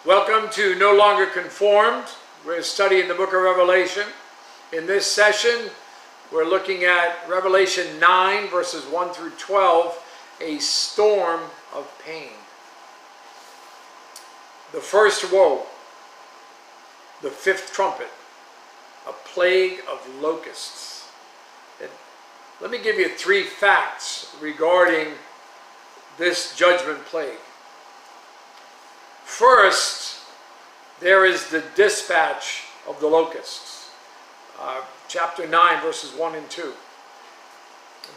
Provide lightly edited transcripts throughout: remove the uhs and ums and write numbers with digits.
Welcome to No Longer Conformed. We're studying the book of Revelation. In this session, we're looking at Revelation 9, verses 1 through 12, a storm of pain. The first woe, the fifth trumpet, a plague of locusts. And let me give you 3 facts regarding this judgment plague. First, there is the dispatch of the locusts. Chapter 9, verses 1 and 2.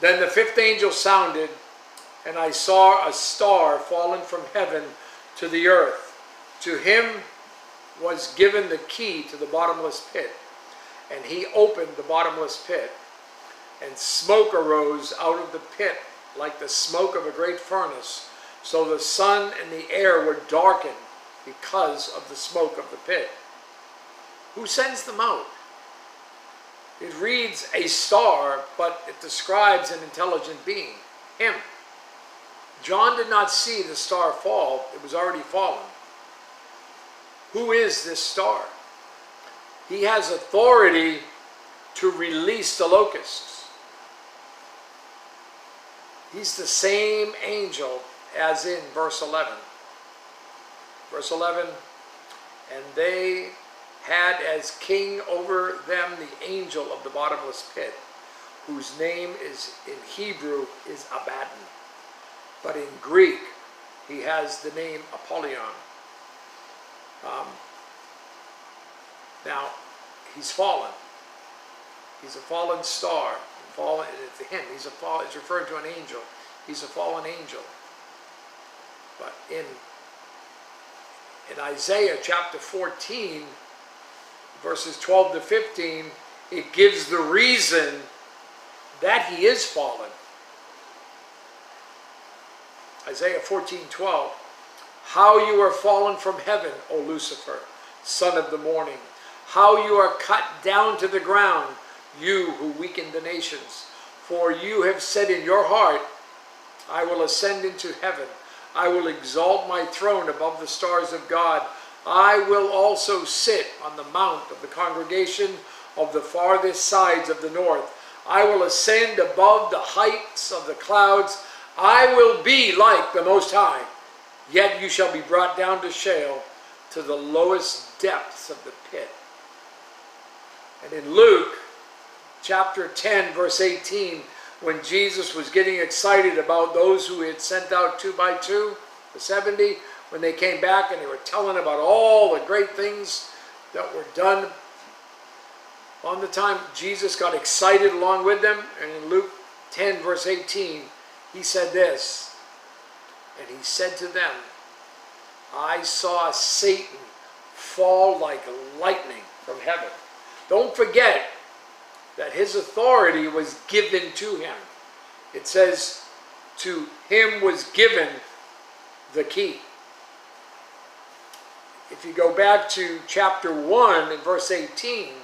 Then the 5th angel sounded, and I saw a star fallen from heaven to the earth. To him was given the key to the bottomless pit, and he opened the bottomless pit, and smoke arose out of the pit like the smoke of a great furnace. So the sun and the air were darkened because of the smoke of the pit. Who sends them out? It reads a star, but it describes an intelligent being, him. John did not see the star fall. It was already fallen. Who is this star? He has authority to release the locusts. He's the same angel as in verse 11. Verse 11, and they had as king over them the angel of the bottomless pit, whose name is in Hebrew is Abaddon, but in Greek he has the name Apollyon. Now, he's fallen. He's a fallen star. Fallen, it's him. He's referring to an angel. He's a fallen angel. But in Isaiah chapter 14, verses 12 to 15, it gives the reason that he is fallen. Isaiah 14:12, how you are fallen from heaven, O Lucifer, son of the morning. How you are cut down to the ground, you who weaken the nations. For you have said in your heart, I will ascend into heaven. I will exalt my throne above the stars of God. I will also sit on the mount of the congregation of the farthest sides of the north. I will ascend above the heights of the clouds. I will be like the Most High. Yet you shall be brought down to Sheol, to the lowest depths of the pit. And in Luke chapter 10, verse 18, when Jesus was getting excited about those who he had sent out 2 by 2, the 70, when they came back and they were telling about all the great things that were done on the time, Jesus got excited along with them. And in Luke 10, verse 18, he said this, and he said to them, I saw Satan fall like lightning from heaven. Don't forget that his authority was given to him. It says, to him was given the key. If you go back to chapter 1 and verse 18,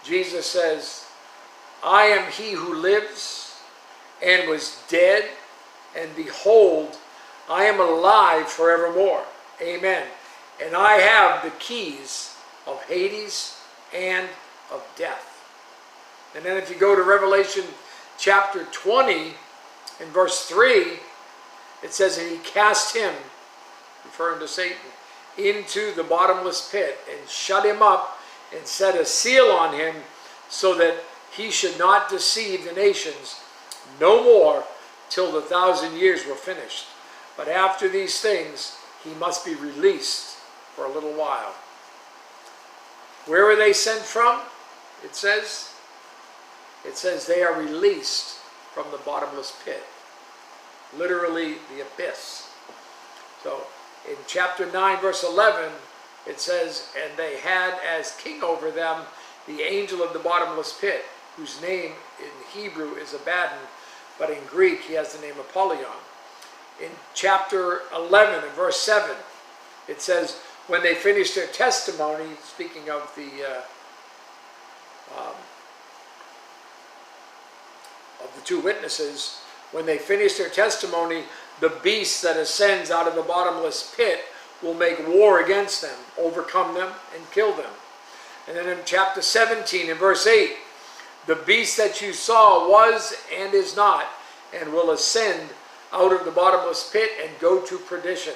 Jesus says, I am he who lives and was dead, and behold, I am alive forevermore. Amen. And I have the keys of Hades and of death. And then if you go to Revelation chapter 20 in verse 3, it says, and he cast him, referring to Satan, into the bottomless pit and shut him up and set a seal on him so that he should not deceive the nations no more till the 1,000 years were finished. But after these things he must be released for a little while. Where were they sent from? It says they are released from the bottomless pit. Literally the abyss. So in chapter 9 verse 11 it says, and they had as king over them the angel of the bottomless pit, whose name in Hebrew is Abaddon, but in Greek he has the name Apollyon. In chapter 11 and verse 7 it says, when they finished their testimony, speaking of the 2 witnesses, when they finished their testimony, the beast that ascends out of the bottomless pit will make war against them, overcome them, and kill them. And then in chapter 17, in verse 8, the beast that you saw was and is not, and will ascend out of the bottomless pit and go to perdition.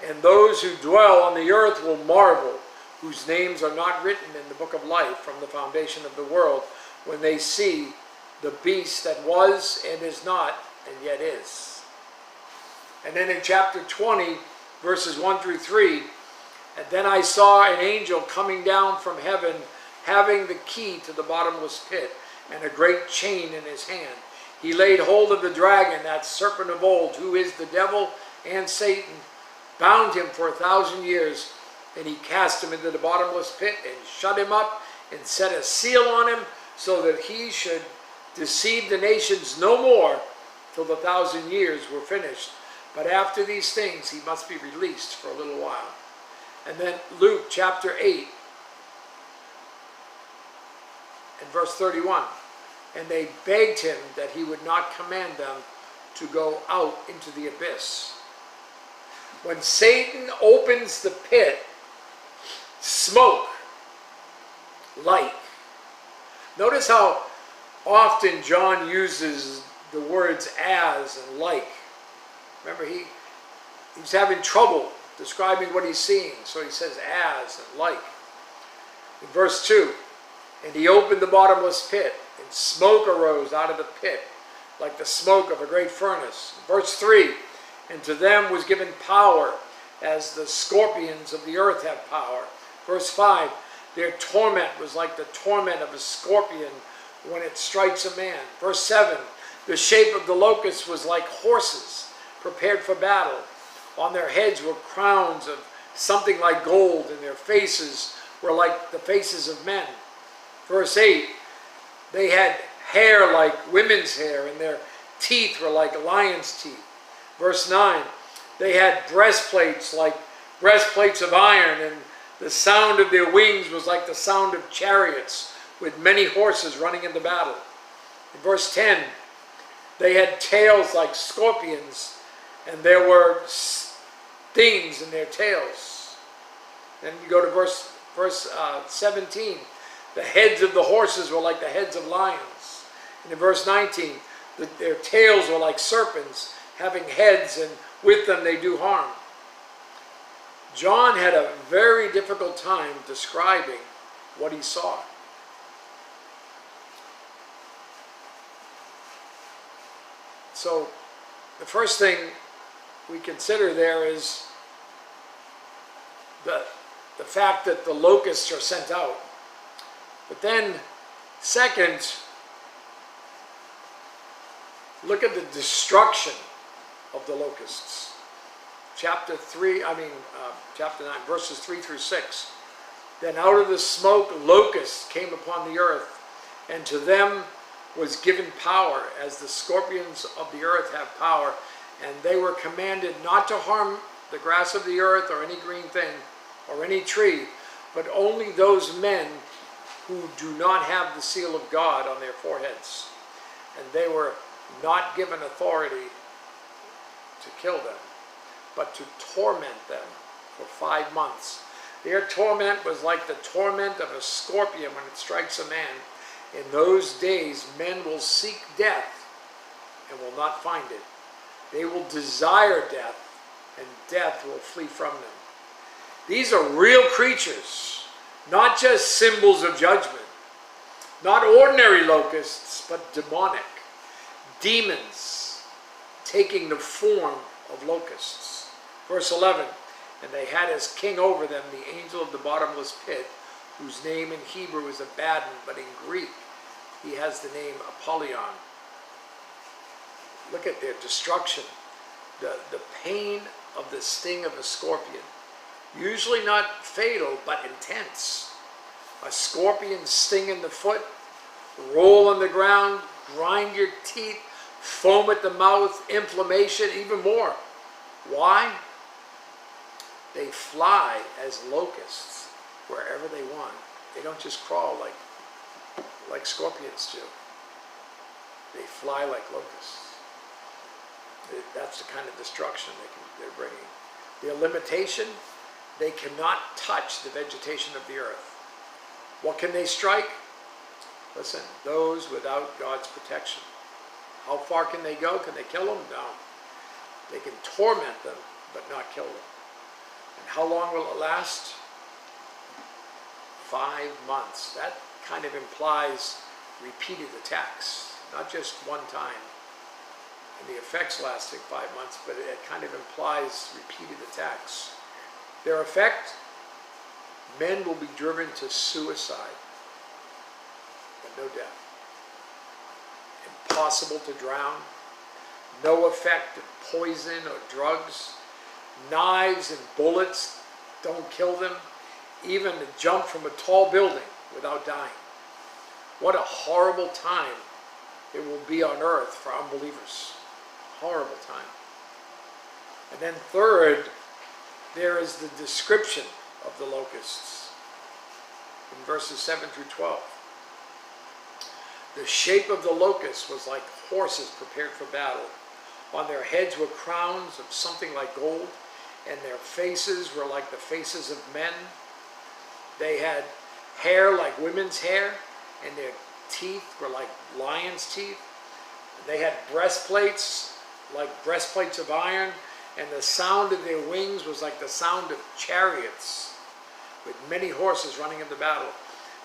And those who dwell on the earth will marvel, whose names are not written in the book of life from the foundation of the world, when they see the beast that was and is not and yet is. And then in chapter 20, verses 1 through 3, and then I saw an angel coming down from heaven, having the key to the bottomless pit, and a great chain in his hand. He laid hold of the dragon, that serpent of old, who is the devil and Satan, bound him for 1,000 years, and he cast him into the bottomless pit, and shut him up, and set a seal on him, so that he should deceive the nations no more, till the 1,000 years were finished. But after these things he must be released for a little while. And then Luke chapter 8 and verse 31. And they begged him that he would not command them to go out into the abyss. When Satan opens the pit, smoke, light. Notice how often John uses the words as and like. Remember, he's having trouble describing what he's seeing, so he says as and like. In verse 2, and he opened the bottomless pit, and smoke arose out of the pit, like the smoke of a great furnace. In verse 3, and to them was given power, as the scorpions of the earth have power. Verse 5, their torment was like the torment of a scorpion when it strikes a man. Verse 7, the shape of the locusts was like horses prepared for battle. On their heads were crowns of something like gold, and their faces were like the faces of men. Verse 8, they had hair like women's hair, and their teeth were like lions' teeth. Verse 9, they had breastplates like breastplates of iron, and the sound of their wings was like the sound of chariots, with many horses running into battle. In verse 10, they had tails like scorpions, and there were stings in their tails. Then you go to verse 17. The heads of the horses were like the heads of lions. And in verse 19, their tails were like serpents, having heads, and with them they do harm. John had a very difficult time describing what he saw. So the first thing we consider there is the fact that the locusts are sent out. But then, second, look at the destruction of the locusts. Chapter 9, verses 3 through 6. Then out of the smoke locusts came upon the earth, and to them was given power, as the scorpions of the earth have power, and they were commanded not to harm the grass of the earth or any green thing or any tree, but only those men who do not have the seal of God on their foreheads. And they were not given authority to kill them, but to torment them for 5 months. Their torment was like the torment of a scorpion when it strikes a man. In those days, men will seek death and will not find it. They will desire death, and death will flee from them. These are real creatures, not just symbols of judgment, not ordinary locusts, but demonic, demons taking the form of locusts. Verse 11, and they had as king over them the angel of the bottomless pit, whose name in Hebrew is Abaddon, but in Greek he has the name Apollyon. Look at their destruction, the pain of the sting of a scorpion. Usually not fatal, but intense. A scorpion sting in the foot, roll on the ground, grind your teeth, foam at the mouth, inflammation, even more. Why? They fly as locusts wherever they want. They don't just crawl like scorpions do. They fly like locusts. That's the kind of destruction they're bringing. Their limitation, they cannot touch the vegetation of the earth. What can they strike? Listen, those without God's protection. How far can they go? Can they kill them? No. They can torment them, but not kill them. And how long will it last? 5 months. That kind of implies repeated attacks, not just one time. And the effects lasting 5 months, but it kind of implies repeated attacks. Their effect, men will be driven to suicide, but no death. Impossible to drown, no effect of poison or drugs. Knives and bullets don't kill them, even to jump from a tall building without dying. What a horrible time it will be on earth for unbelievers. Horrible time. And then third, there is the description of the locusts in verses 7 through 12. The shape of the locusts was like horses prepared for battle. On their heads were crowns of something like gold, and their faces were like the faces of men. They had hair like women's hair, and their teeth were like lions' teeth. They had breastplates like breastplates of iron, and the sound of their wings was like the sound of chariots with many horses running into battle.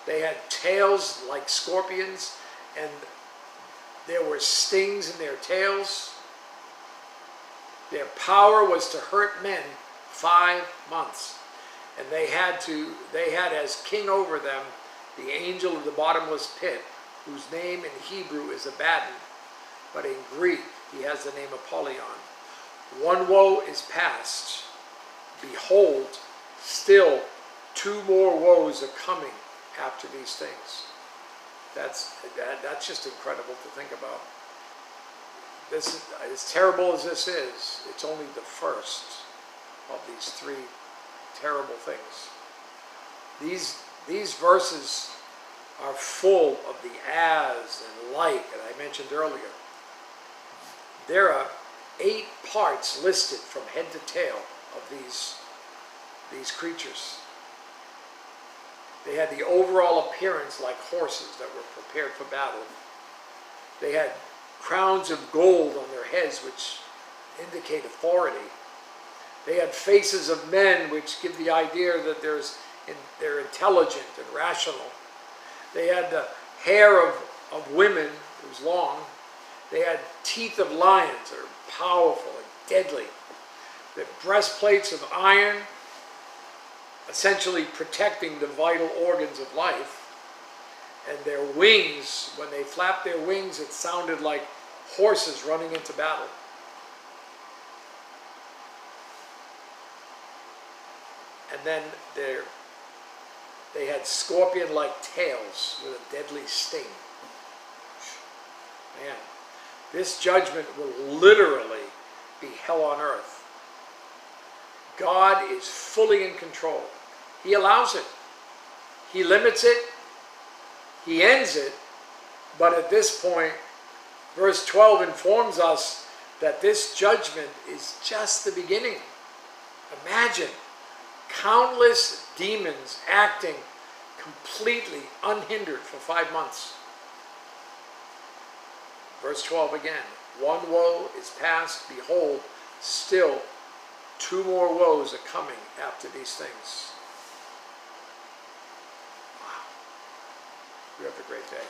They had tails like scorpions, and there were stings in their tails. Their power was to hurt men 5 months. And they had as king over them the angel of the bottomless pit, whose name in Hebrew is Abaddon, but in Greek he has the name Apollyon. One woe is past. Behold, still 2 more woes are coming after these things. That's just incredible to think about. This, as terrible as this is, it's only the first of these 3 terrible things. These verses are full of the as and like that I mentioned earlier. There are 8 parts listed from head to tail of these creatures. They had the overall appearance like horses that were prepared for battle. They had crowns of gold on their heads, which indicate authority. They had faces of men, which give the idea that they're intelligent and rational. They had the hair of women, it was long. They had teeth of lions that are powerful and deadly. The breastplates of iron, essentially protecting the vital organs of life. And their wings, when they flapped their wings, it sounded like horses running into battle. And then they had scorpion-like tails with a deadly sting. Man, this judgment will literally be hell on earth. God is fully in control. He allows it. He limits it. He ends it. But at this point, verse 12 informs us that this judgment is just the beginning. Imagine countless demons acting completely unhindered for 5 months. Verse 12 again. 1 woe is past. Behold, still 2 more woes are coming after these things. Wow. You have a great day.